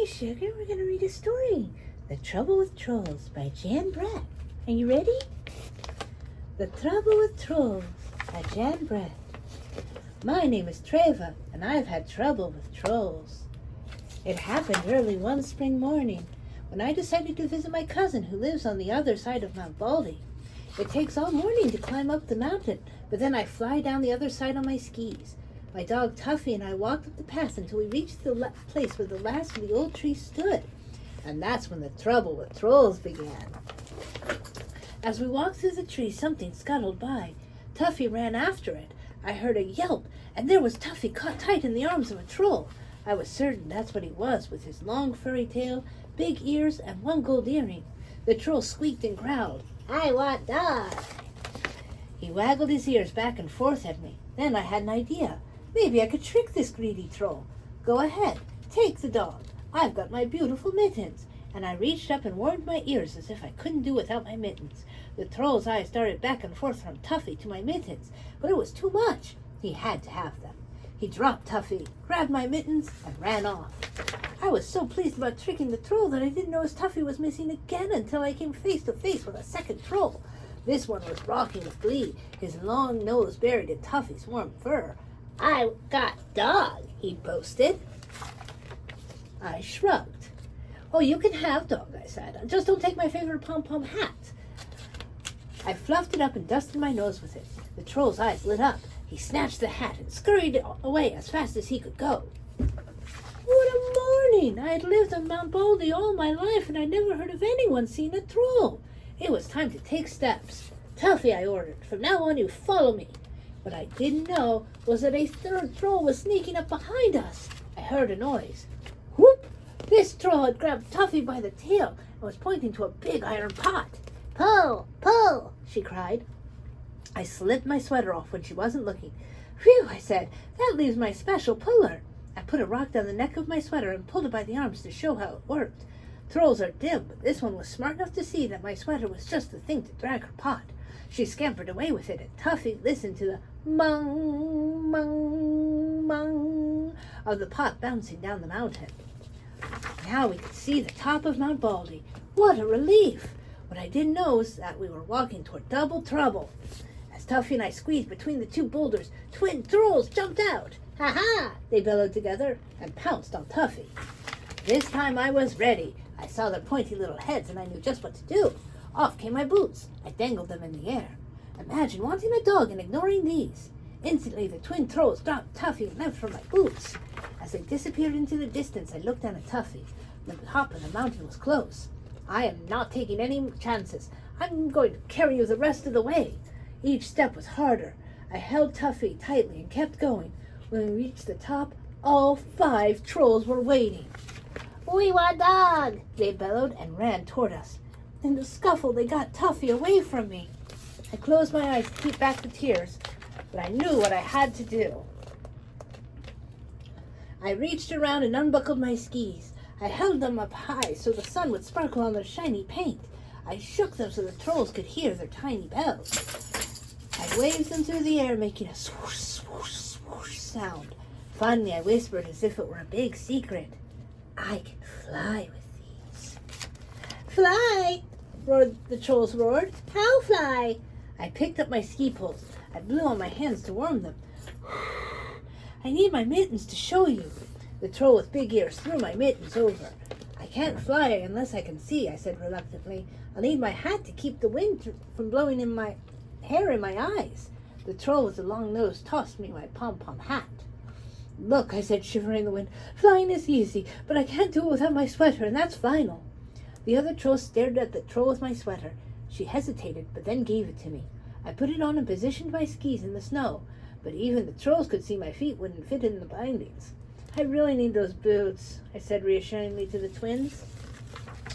Hey, Sugar, we're going to read a story. The Trouble with Trolls by Jan Brett. Are you ready? The Trouble with Trolls by Jan Brett. My name is Treva, and I've had trouble with trolls. It happened early one spring morning when I decided to visit my cousin who lives on the other side of Mt Baldy. It takes all morning to climb up the mountain, but then I fly down the other side on my skis. My dog Tuffy and I walked up the path until we reached the place where the last of the old trees stood. And that's when the trouble with trolls began. As we walked through the trees, something scuttled by. Tuffy ran after it. I heard a yelp, and there was Tuffy caught tight in the arms of a troll. I was certain that's what he was, with his long furry tail, big ears, and one gold earring. The troll squeaked and growled, "I want dog." He waggled his ears back and forth at me. Then I had an idea. Maybe I could trick this greedy troll. Go ahead, take the dog. I've got my beautiful mittens. And I reached up and warmed my ears as if I couldn't do without my mittens. The troll's eyes darted back and forth from Tuffy to my mittens, but it was too much. He had to have them. He dropped Tuffy, grabbed my mittens, and ran off. I was so pleased about tricking the troll that I didn't notice Tuffy was missing again until I came face to face with a second troll. This one was rocking with glee, his long nose buried in Tuffy's warm fur. "I got dog," he boasted. I shrugged. "Oh, you can have dog," I said. "Just don't take my favorite pom-pom hat." I fluffed it up and dusted my nose with it. The troll's eyes lit up. He snatched the hat and scurried away as fast as he could go. What a morning! I had lived on Mt Baldy all my life, and I never heard of anyone seeing a troll. It was time to take steps. "Tuffy," I ordered, "from now on you follow me." What I didn't know was that a third troll was sneaking up behind us. I heard a noise. Whoop! This troll had grabbed Tuffy by the tail and was pointing to a big iron pot. "Pull! Pull!" she cried. I slipped my sweater off when she wasn't looking. "Phew!" I said. "That leaves my special puller." I put a rock down the neck of my sweater and pulled it by the arms to show how it worked. Trolls are dim, but this one was smart enough to see that my sweater was just the thing to drag her pot. She scampered away with it, and Tuffy listened to the mung, mung, mung of the pot bouncing down the mountain. Now we could see the top of Mt Baldy. What a relief! What I didn't know was that we were walking toward double trouble. As Tuffy and I squeezed between the two boulders, twin trolls jumped out. "Ha ha!" they bellowed together and pounced on Tuffy. This time I was ready. I saw their pointy little heads and I knew just what to do. Off came my boots. I dangled them in the air. Imagine wanting a dog and ignoring these. Instantly the twin trolls dropped Tuffy and left for my boots. As they disappeared into the distance, I looked down at Tuffy. The top of the mountain was close. "I am not taking any chances. I'm going to carry you the rest of the way." Each step was harder. I held Tuffy tightly and kept going. When we reached the top, all 5 trolls were waiting. "We want dog!" they bellowed and ran toward us. In the scuffle, they got Tuffy away from me. I closed my eyes to keep back the tears, but I knew what I had to do. I reached around and unbuckled my skis. I held them up high so the sun would sparkle on their shiny paint. I shook them so the trolls could hear their tiny bells. I waved them through the air, making a swoosh, swoosh, swoosh sound. Finally, I whispered as if it were a big secret. "I can fly with these." "Fly!" the trolls roared. "How fly?" I picked up my ski poles. I blew on my hands to warm them. "I need my mittens to show you." The troll with big ears threw my mittens over. "I can't fly unless I can see," I said reluctantly. "I'll need my hat to keep the wind from blowing in my hair in my eyes." The troll with the long nose tossed me my pom-pom hat. "Look," I said, shivering in the wind, "flying is easy, but I can't do it without my sweater, and that's final." The other troll stared at the troll with my sweater. She hesitated, but then gave it to me. I put it on and positioned my skis in the snow, but even the trolls could see my feet wouldn't fit in the bindings. "I really need those boots," I said reassuringly to the twins.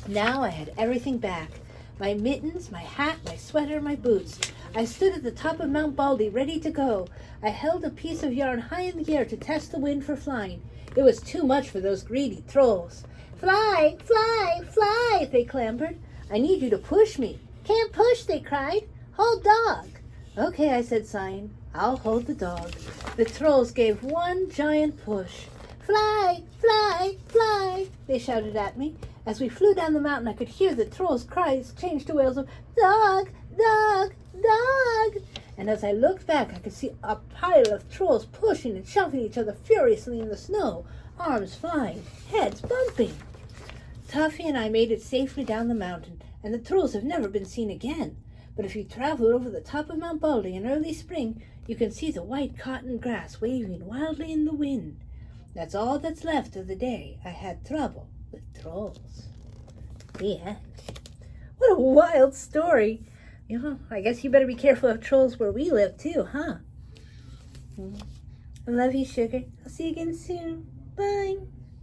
Now I had everything back. My mittens, my hat, my sweater, my boots. I stood at the top of Mt Baldy, ready to go. I held a piece of yarn high in the air to test the wind for flying. It was too much for those greedy trolls. "Fly, fly, fly," they clambered. "I need you to push me." "Can't push," they cried. "Hold dog." "Okay," I said, sighing. "I'll hold the dog." The trolls gave one giant push. Fly, fly, fly, they shouted at me. As we flew down the mountain, I could hear the trolls' cries change to wails of dog, dog, dog. And as I looked back, I could see a pile of trolls pushing and shoving each other furiously in the snow, arms flying, heads bumping. Tuffy and I made it safely down the mountain, and the trolls have never been seen again. But if you travel over the top of Mount Baldy in early spring, you can see the white cotton grass waving wildly in the wind. That's all that's left of the day I had trouble with trolls. The end. What a wild story. You know, I guess you better be careful of trolls where we live too, huh? I love you, sugar. I'll see you again soon. Bye.